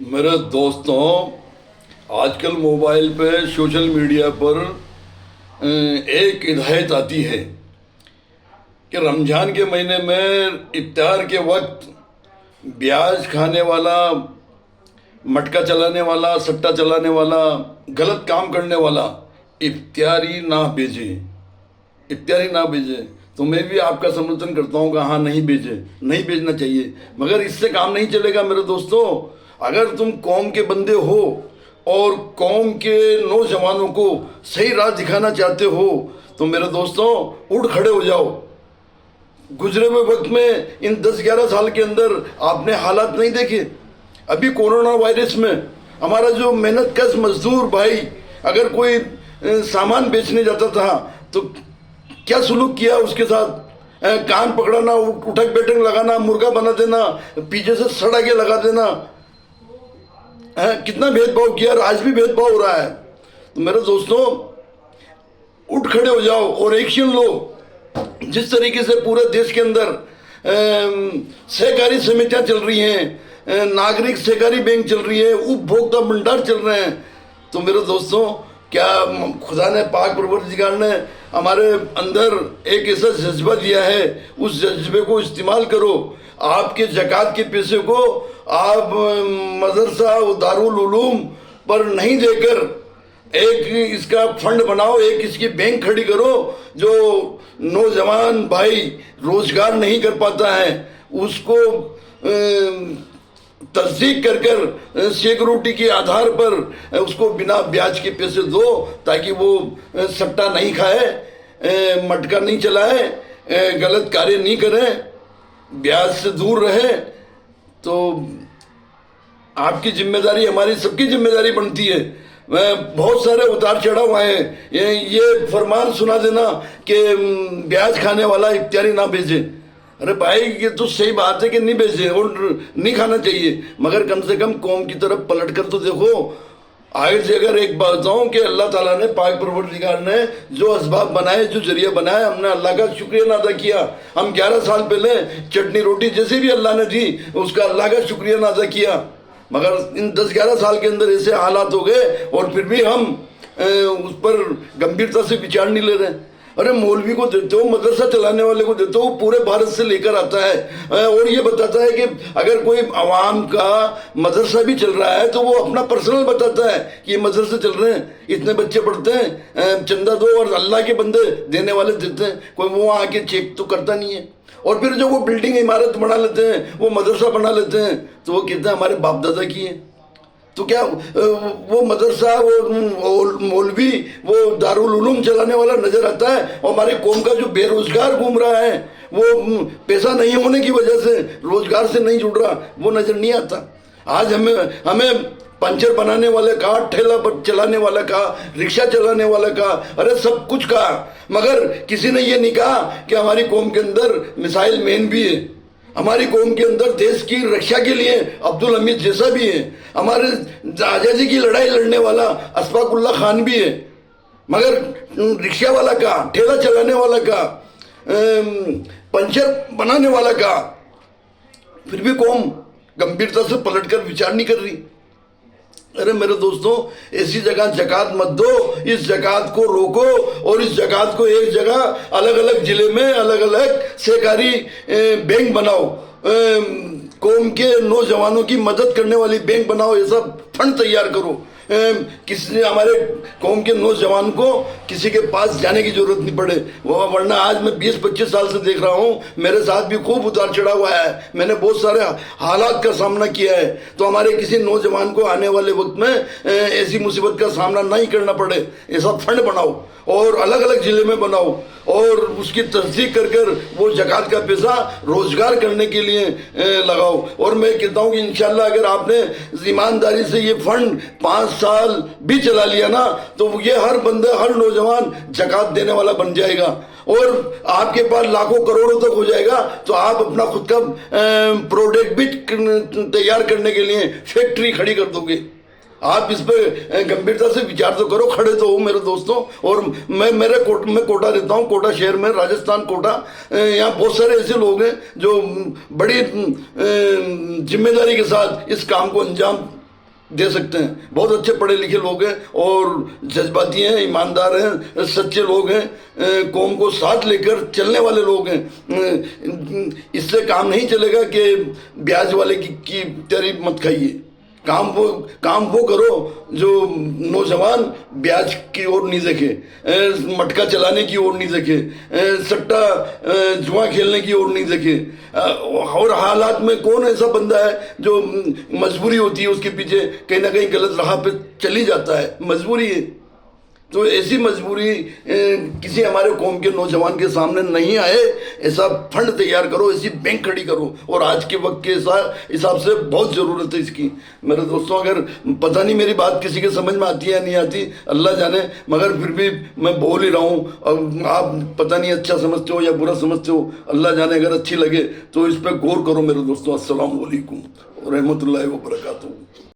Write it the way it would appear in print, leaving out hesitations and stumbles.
मेरे दोस्तों, आजकल मोबाइल पे सोशल मीडिया पर एक हिदायत आती है कि रमज़ान के महीने में इफ्तार के वक्त ब्याज खाने वाला, मटका चलाने वाला, सट्टा चलाने वाला, गलत काम करने वाला इफ्तारी ना भेजे, इफ्तारी ना भेजे। तो मैं भी आपका समर्थन करता हूँ कि हाँ, नहीं भेजे, नहीं भेजना चाहिए। मगर इससे काम नहीं चलेगा मेरे दोस्तों। अगर तुम कौम के बंदे हो और कौम के नौजवानों को सही राह दिखाना चाहते हो तो मेरे दोस्तों उठ खड़े हो जाओ। गुजरे हुए वक्त में इन 10-11 साल के अंदर आपने हालात नहीं देखे। अभी कोरोना वायरस में हमारा जो मेहनत कश मजदूर भाई अगर कोई सामान बेचने जाता था तो क्या सुलूक किया उसके साथ, कान पकड़ाना, उठक बैठक लगाना, मुर्गा बना देना, पीछे से सड़ा के लगा देना, कितना भेदभाव किया। आज भी भेदभाव हो रहा है। तो मेरे दोस्तों उठ खड़े हो जाओ और एक्शन लो। जिस तरीके से पूरे देश के अंदर सहकारी समितियां चल रही हैं, नागरिक सहकारी बैंक चल रही है, उपभोक्ता भंडार चल रहे हैं, तो मेरे दोस्तों क्या खुदा ने, पाक परवरदिगार ने हमारे अंदर एक ऐसा जज्बा दिया है, उस जज्बे को इस्तेमाल करो। आपके ज़कात के पैसे को आप मदरसा और दारुल उलूम पर नहीं देकर एक इसका फंड बनाओ, एक इसकी बैंक खड़ी करो। जो नौजवान भाई रोजगार नहीं कर पाता है उसको तस्दीक कर कर सिक्योरिटी के आधार पर उसको बिना ब्याज के पैसे दो ताकि वो सट्टा नहीं खाए, मटका नहीं चलाए, गलत कार्य नहीं करें, ब्याज से दूर रहे। तो आपकी जिम्मेदारी, हमारी सबकी जिम्मेदारी बनती है। बहुत सारे उतार चढ़ाव आए, ये फरमान सुना देना कि ब्याज खाने वाला इफ्तारी ना भेजे। अरे भाई, ये तो सही बात है कि नहीं भेजे और नहीं खाना चाहिए, मगर कम से कम कौम की तरफ पलट कर तो देखो। आखिर से अगर एक बात बताऊं कि अल्लाह ताला ने, पाक परवरदिगार ने जो असबाब बनाए, जो जरिया बनाए, हमने अल्लाह का शुक्रिया अदा किया। हम 11 साल पहले चटनी रोटी जैसे भी अल्लाह ने दी उसका अल्लाह का शुक्रिया अदा किया। मगर इन 10-11 साल के अंदर ऐसे हालात हो गए और फिर भी हम उस पर गंभीरता से विचार नहीं ले रहे। अरे मौलवी को देते हो, मदरसा चलाने वाले को देते हो, पूरे भारत से लेकर आता है और ये बताता है कि अगर कोई आवाम का मदरसा भी चल रहा है तो वो अपना पर्सनल बताता है कि ये मदरसे चल रहे हैं, इतने बच्चे पढ़ते हैं, चंदा दो, और अल्लाह के बंदे देने वाले देते हैं। कोई वो आके चेक तो करता नहीं है। और फिर जो वो बिल्डिंग इमारत बना लेते हैं, वो मदरसा बना लेते हैं, तो वो कहते हैं हमारे बाप दादा की है। तो क्या वो मदरसा, वो मौलवी, वो दारुल उलूम चलाने वाला नजर आता है? और हमारी कौम का जो बेरोजगार घूम रहा है वो पैसा नहीं होने की वजह से, रोजगार से नहीं जुड़ रहा, वो नजर नहीं आता। आज हमें पंचर बनाने वाले का, ठेला पर चलाने वाला का, रिक्शा चलाने वाला का, अरे सब कुछ का, मगर किसी ने ये नहीं कहा कि हमारी कौम के अंदर मिसाइल मैन भी है, हमारी कौम के अंदर देश की रक्षा के लिए अब्दुल हमीद जैसा भी है, हमारे आज़ादी की लड़ाई लड़ने वाला अशफाकुल्ला खान भी है। मगर रिक्शा वाला का, ठेला चलाने वाला का, पंचर बनाने वाला का, फिर भी कौम गंभीरता से पलटकर विचार नहीं कर रही। अरे मेरे दोस्तों, ऐसी जगह जकात मत दो, इस जकात को रोको और इस जकात को एक जगह अलग अलग जिले में अलग अलग सहकारी बैंक बनाओ, कौम के नौजवानों की मदद करने वाली बैंक बनाओ, ऐसा फंड तैयार करो। किसी ने हमारे कौम के नौजवान को किसी के पास जाने की जरूरत नहीं पड़े। वरना आज मैं 20-25 साल से देख रहा हूँ, मेरे साथ भी खूब उतार चढ़ा हुआ है, मैंने बहुत सारे हालात का सामना किया है। तो हमारे किसी नौजवान को आने वाले वक्त में ऐसी मुसीबत का सामना नहीं करना पड़े, ऐसा फंड बनाओ और अलग अलग जिले में बनाओ और उसकी तस्दीक कर कर वो जकात का पैसा रोजगार करने के लिए लगाओ। और मैं कहता हूँ कि इंशाल्लाह अगर आपने ईमानदारी से ये फंड 5 साल भी चला लिया ना, तो ये हर बंदा, हर नौजवान जकात देने वाला बन जाएगा और आपके पास लाखों करोड़ों तक हो जाएगा। तो आप अपना खुद का प्रोडक्ट भी तैयार करने के लिए फैक्ट्री खड़ी कर दोगे। आप इस पर गंभीरता से विचार तो करो, खड़े तो हो मेरे दोस्तों। और मैं कोटा रहता हूँ, कोटा शहर में, राजस्थान कोटा। यहाँ बहुत सारे ऐसे लोग हैं जो बड़ी जिम्मेदारी के साथ इस काम को अंजाम दे सकते हैं। बहुत अच्छे पढ़े लिखे लोग हैं और जज्बाती हैं, ईमानदार हैं, सच्चे लोग हैं, कौम को साथ लेकर चलने वाले लोग हैं। इससे काम नहीं चलेगा कि ब्याज वाले की तैयारी मत खाइए। काम वो करो जो नौजवान ब्याज की ओर नहीं देखे, मटका चलाने की ओर नहीं देखे, सट्टा जुआ खेलने की ओर नहीं देखे। और हालात में कौन ऐसा बंदा है जो मजबूरी होती है उसके पीछे कहीं ना कहीं गलत राह पे चली जाता है, मजबूरी है। तो ऐसी मजबूरी किसी हमारे कौम के नौजवान के सामने नहीं आए, ऐसा फंड तैयार करो, ऐसी बैंक खड़ी करो। और आज के वक्त के हिसाब से बहुत ज़रूरत है इसकी। मेरे दोस्तों, अगर पता नहीं मेरी बात किसी के समझ में आती है या नहीं आती, अल्लाह जाने, मगर फिर भी मैं बोल ही रहा हूँ। अब आप पता नहीं अच्छा समझते हो या बुरा समझते हो, अल्लाह जाने। अगर अच्छी लगे तो इस पर गौर करो मेरे दोस्तों। अस्सलाम वालेकुम रहमतुल्लाहि व बरकातहू।